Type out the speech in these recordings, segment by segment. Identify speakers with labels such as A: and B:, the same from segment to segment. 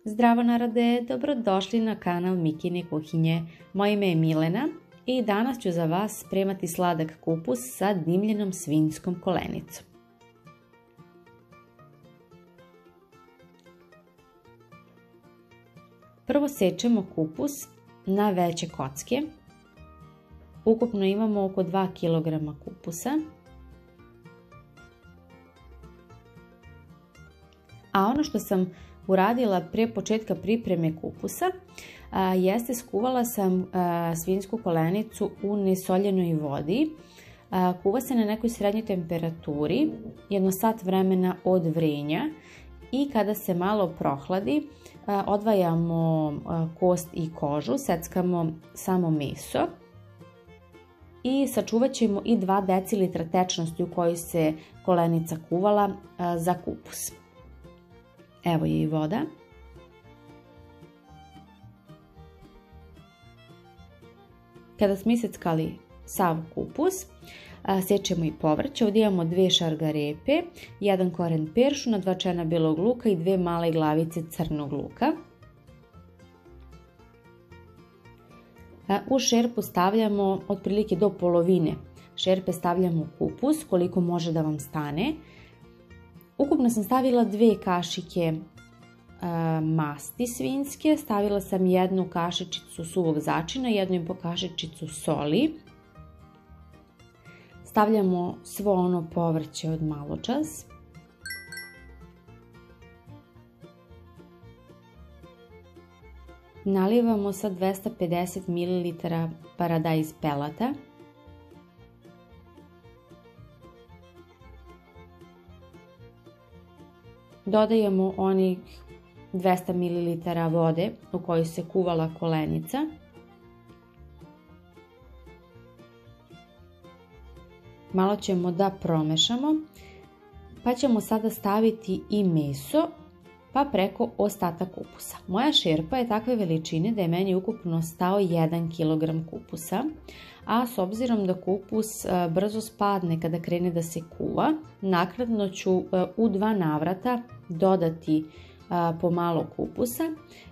A: Zdravo narode, dobrodošli na kanal Mikine kuhinje. Moje ime je Milena i danas ću za vas spremati sladak kupus sa dimljenom svinjskom kolenicom. Prvo sečemo kupus na veće kocke. Ukupno imamo oko 2 kg kupusa. A ono što sam uradila prije početka pripreme kupusa jeste skuvala sam svinjsku kolenicu u nesoljenoj vodi. Kuva se na nekoj srednjoj temperaturi, jedno sat vremena od vrenja i kada se malo prohladi odvajamo kost i kožu, seckamo samo meso i sačuvat ćemo i 2 decilitra tečnosti u kojoj se kolenica kuvala za kupus. Evo je i voda. Kada smo iseckali sav kupus, sečemo i povrće. Ovdje imamo 2 šargarepe, 1 koren peršuna, 2 čena belog luka i 2 male glavice crnog luka. U šerpu stavljamo otprilike do polovine šerpe stavljamo kupus, koliko može da vam stane. Ukupno sam stavila 2 kašike masti svinjske, stavila sam 1 kašičicu suvog začina, 1,5 kašičicu soli. Stavljamo svo ono povrće od maločas. Nalivamo sad 250 ml paradajz pelata. Dodajemo onih 200 ml vode u kojoj se kuvala kolenica. Malo ćemo da promešamo, pa ćemo sada staviti i meso, pa preko ostatak kupusa. Moja šerpa je takve veličine da je meni ukupno stao 1 kg kupusa, a s obzirom da kupus brzo spadne kada krene da se kuva, naknadno ću u 2 navrata dodati pomalo kupusa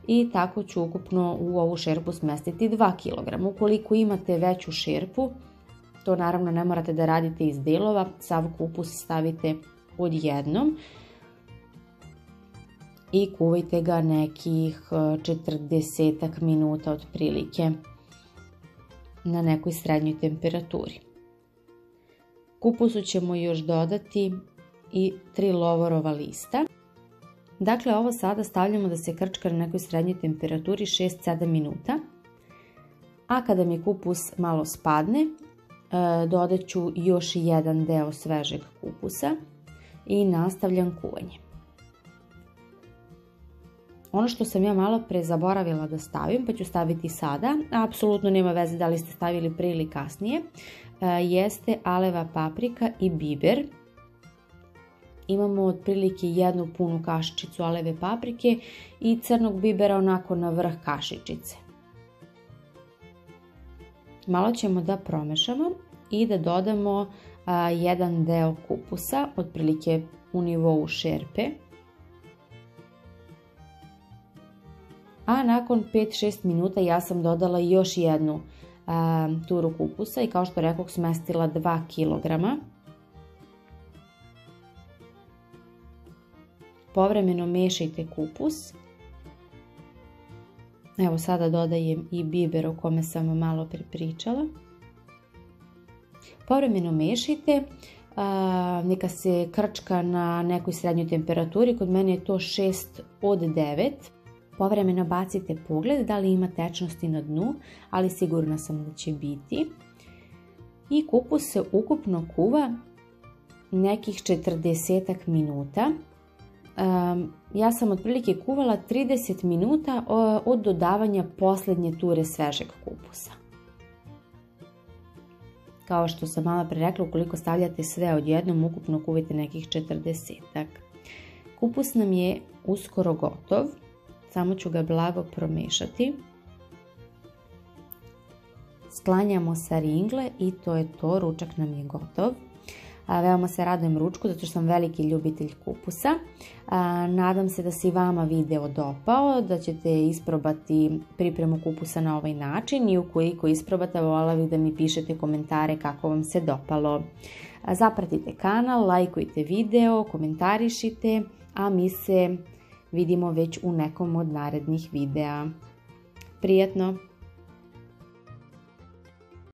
A: i tako ću ukupno u ovu šerpu smestiti 2 kg. Ukoliko imate veću šerpu, to naravno ne morate da radite iz delova, sav kupus stavite odjednom i kuvajte ga nekih 40 minuta otprilike na nekoj srednjoj temperaturi. Kupusu ćemo još dodati i 3 lovorova lista. Dakle, ovo sada stavljamo da se krčka na nekoj srednjoj temperaturi 6-7 minuta. A kada mi kupus malo spadne, dodat ću još jedan deo svežeg kupusa i nastavljam kuvanje. Ono što sam ja malo pre zaboravila da stavim, pa ću staviti sada, apsolutno nema veze da li ste stavili prije ili kasnije, jeste aleva paprika i biber. Imamo otprilike 1 punu kašičicu aleve paprike i crnog bibera onako na vrh kašičice. Malo ćemo da promešamo i da dodamo jedan deo kupusa, otprilike u nivou šerpe. A nakon 5-6 minuta ja sam dodala još 1 turu kupusa i kao što rekoh smestila 2 kg. Povremeno mešajte kupus. Evo sada dodajem i biber o kome sam malo pričala. Povremeno mešajte, neka se krčka na nekoj srednjoj temperaturi, kod mene je to 6 od 9. Povremeno bacite pogled da li ima tečnosti na dnu, ali sigurna sam da će biti. I kupus se ukupno kuva nekih 40 minuta. Ja sam otprilike kuvala 30 minuta od dodavanja posljednje ture svežeg kupusa. Kao što sam malo pre rekla, ukoliko stavljate sve odjednom, ukupno kuvajte nekih 40. Kupus nam je uskoro gotov, samo ću ga blago promešati. Sklanjamo sa ringle i to je to, ručak nam je gotov. Veoma se radujem ručku zato što sam veliki ljubitelj kupusa. Nadam se da se i vama video dopao, da ćete isprobati pripremu kupusa na ovaj način i ukoliko isprobate, voljela bih da mi pišete komentare kako vam se dopalo. Zapratite kanal, lajkujte video, komentarišite, a mi se vidimo već u nekom od narednih videa. Prijetno!